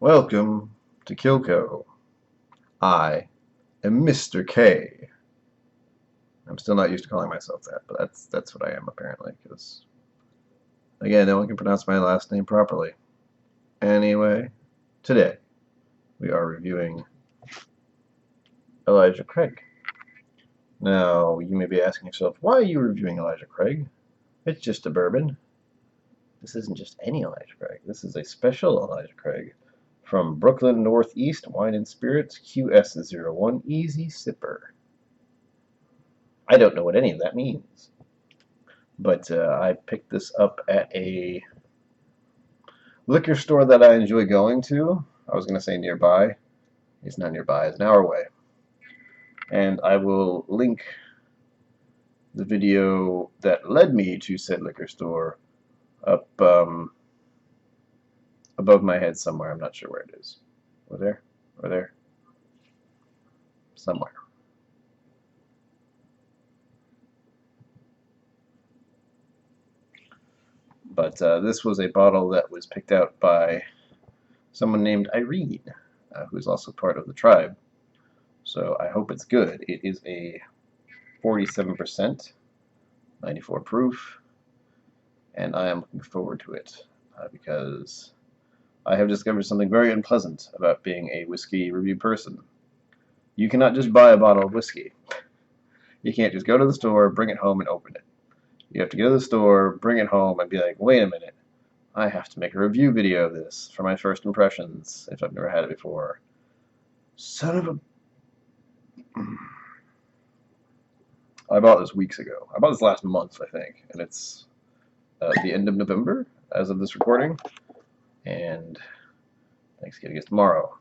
Welcome to KIllco. I am Mr. K. I'm still not used to calling myself that, but that's what I am apparently, because again, no one can pronounce my last name properly. Anyway, today we are reviewing Elijah Craig. Now, you may be asking yourself, why are you reviewing Elijah Craig? It's just a bourbon. This isn't just any Elijah Craig. This is a special Elijah Craig from Brooklyn Northeast Wine and Spirits QS01 Easy Sipper. I don't know what any of that means, but I picked this up at a liquor store that I enjoy going to. I was going to say nearby. It's not nearby. It's an hour away. And I will link the video that led me to said liquor store up above my head somewhere. I'm not sure where it is. Over there? Over there? Somewhere. But this was a bottle that was picked out by someone named Irene, who's also part of the tribe. So I hope it's good. It is a 47%, 94 proof, and I am looking forward to it because I have discovered something very unpleasant about being a whiskey review person. You cannot just buy a bottle of whiskey. You can't just go to the store, bring it home, and open it. You have to go to the store, bring it home, and be like, wait a minute, I have to make a review video of this for my first impressions if I've never had it before. Son of a... I bought this weeks ago. I bought this last month, I think, and it's the end of November as of this recording, and Thanksgiving is tomorrow.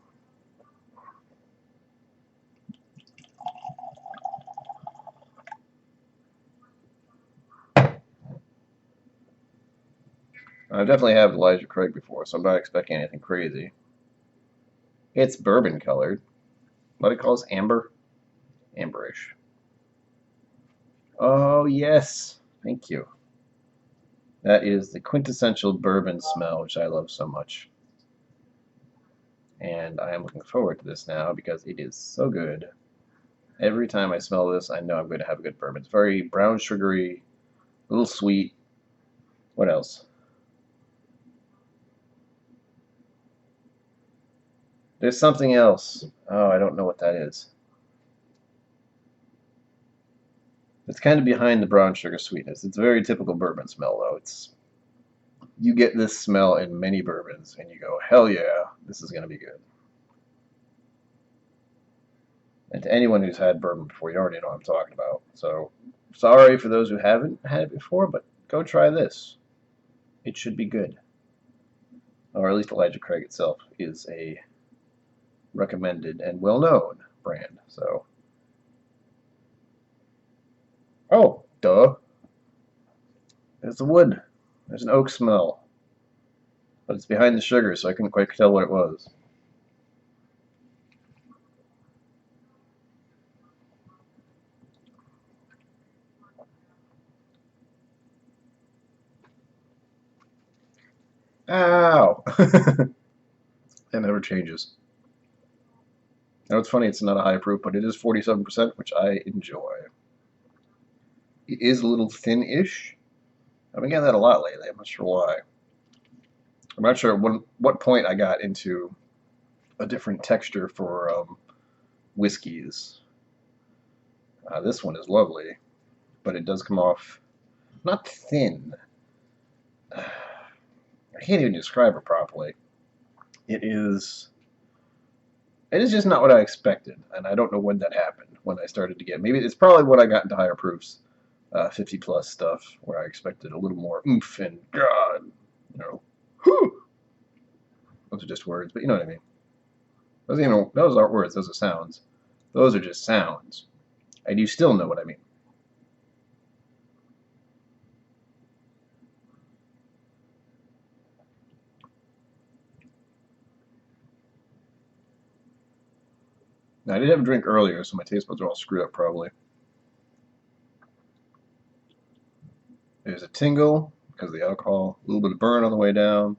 I've definitely had Elijah Craig before, so I'm not expecting anything crazy. It's bourbon colored. What do you call this? Amber? Amberish. Oh, yes. Thank you. That is the quintessential bourbon smell, which I love so much. And I am looking forward to this now because it is so good. Every time I smell this, I know I'm going to have a good bourbon. It's very brown sugary, a little sweet. What else? There's something else. Oh, I don't know what that is. It's kind of behind the brown sugar sweetness. It's a very typical bourbon smell, though. You get this smell in many bourbons, and you go, hell yeah, this is going to be good. And to anyone who's had bourbon before, you already know what I'm talking about. So, sorry for those who haven't had it before, but go try this. It should be good. Or at least Elijah Craig itself is a recommended and well-known brand. So, oh, duh. There's the wood. There's an oak smell. But it's behind the sugar, so I couldn't quite tell what it was. Ow! It never changes. Now it's funny, it's not a high proof, but it is 47%, which I enjoy. It is a little thin-ish. I've been getting that a lot lately. I'm not sure why. I'm not sure what point I got into a different texture for whiskeys. This one is lovely, but it does come off not thin. I can't even describe it properly. It is just not what I expected, and I don't know when that happened, when I started to get, maybe it's probably when I got into higher proofs, 50 plus stuff, where I expected a little more oomph and God, whew. Those are just words, but you know what I mean. Those aren't words, those are sounds. Those are just sounds. And you still know what I mean. Now, I did have a drink earlier, so my taste buds are all screwed up probably. There's a tingle because of the alcohol, a little bit of burn on the way down.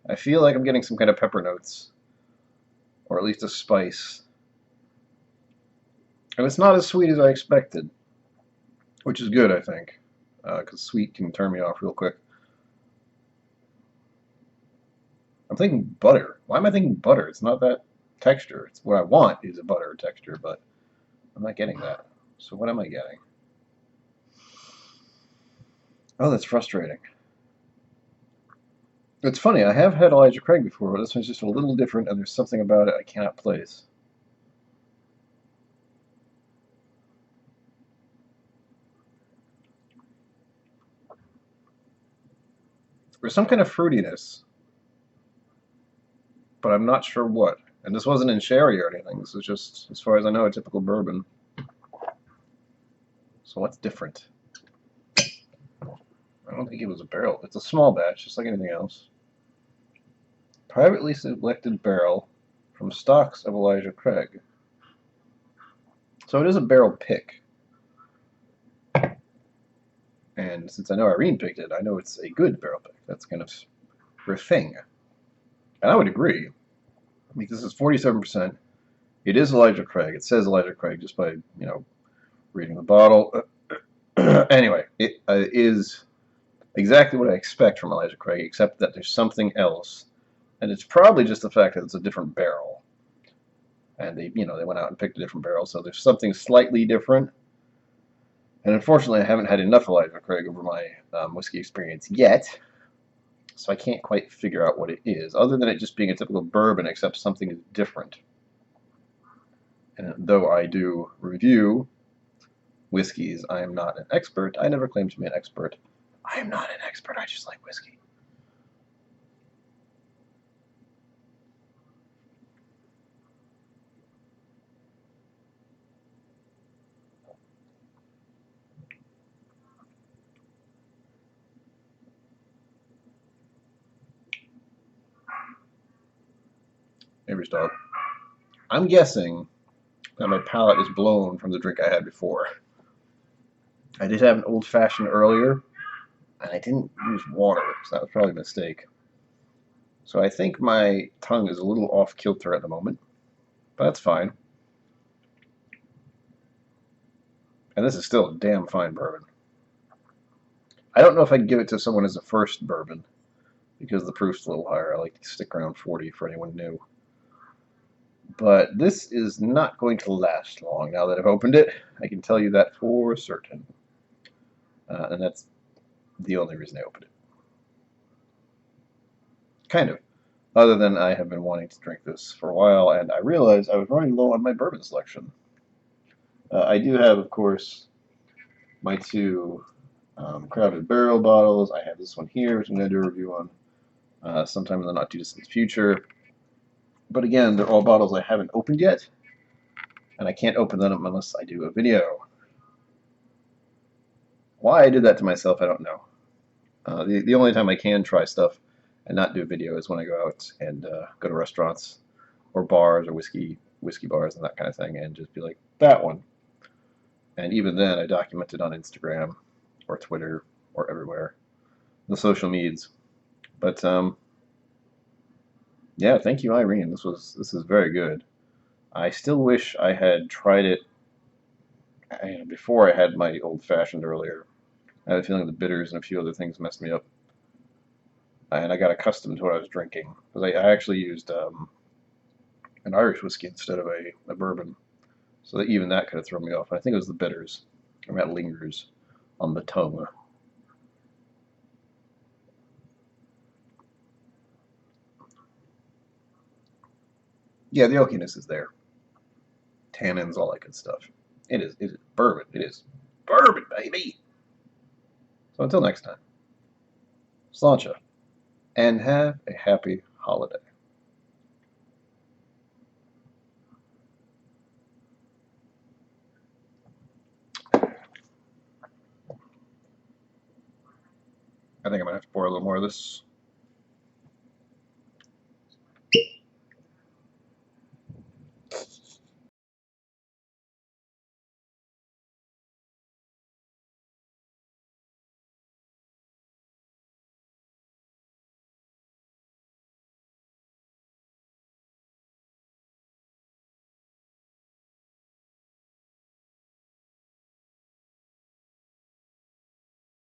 I feel like I'm getting some kind of pepper notes or at least a spice. And it's not as sweet as I expected, which is good, I think, because sweet can turn me off real quick. I'm thinking butter. Why am I thinking butter? It's not that texture. It's what I want is a butter texture, but I'm not getting that. So what am I getting? Oh, that's frustrating. It's funny, I have had Elijah Craig before, but this one's just a little different, and there's something about it I cannot place. There's some kind of fruitiness, but I'm not sure what. And this wasn't in sherry or anything. This was just, as far as I know, a typical bourbon. So what's different? I don't think it was a barrel. It's a small batch, just like anything else. Privately selected barrel from stocks of Elijah Craig. So it is a barrel pick. And since I know Irene picked it, I know it's a good barrel pick. That's kind of her thing. And I would agree. Because this is 47%. It is Elijah Craig. It says Elijah Craig just by, reading the bottle. Anyway, it is exactly what I expect from Elijah Craig, except that there's something else. And it's probably just the fact that it's a different barrel. And they went out and picked a different barrel, so there's something slightly different. And unfortunately, I haven't had enough Elijah Craig over my whiskey experience yet, so I can't quite figure out what it is, other than it just being a typical bourbon, except something is different. And though I do review whiskeys, I am not an expert. I never claim to be an expert. I am not an expert. I just like whiskey. Maybe stop. I'm guessing that my palate is blown from the drink I had before. I did have an old-fashioned earlier, and I didn't use water, so that was probably a mistake. So I think my tongue is a little off-kilter at the moment, but that's fine. And this is still a damn fine bourbon. I don't know if I'd give it to someone as a first bourbon, because the proof's a little higher. I like to stick around 40 for anyone new. But this is not going to last long now that I've opened it. I can tell you that for certain. And that's the only reason I opened it. Kind of. Other than I have been wanting to drink this for a while, and I realized I was running low on my bourbon selection. I do have, of course, my two Crowded Barrel bottles. I have this one here, which I'm going to do a review on sometime in the not-too-distant future. But again, they're all bottles I haven't opened yet, and I can't open them unless I do a video. Why I did that to myself, I don't know. The only time I can try stuff and not do a video is when I go out and go to restaurants or bars or whiskey bars and that kind of thing, and just be like, that one. And even then, I document it on Instagram or Twitter or everywhere, the social medias. But yeah, thank you, Irene. This is very good. I still wish I had tried it before I had my old-fashioned earlier. I had a feeling the bitters and a few other things messed me up. And I got accustomed to what I was drinking. Because I actually used an Irish whiskey instead of a bourbon. So that even that could have thrown me off. I think it was the bitters. And that lingers on the tongue. Yeah, the oakiness is there. Tannins, all that good stuff. It is bourbon. It is bourbon, baby! So until next time, sláinte, and have a happy holiday. I think I'm going to have to pour a little more of this.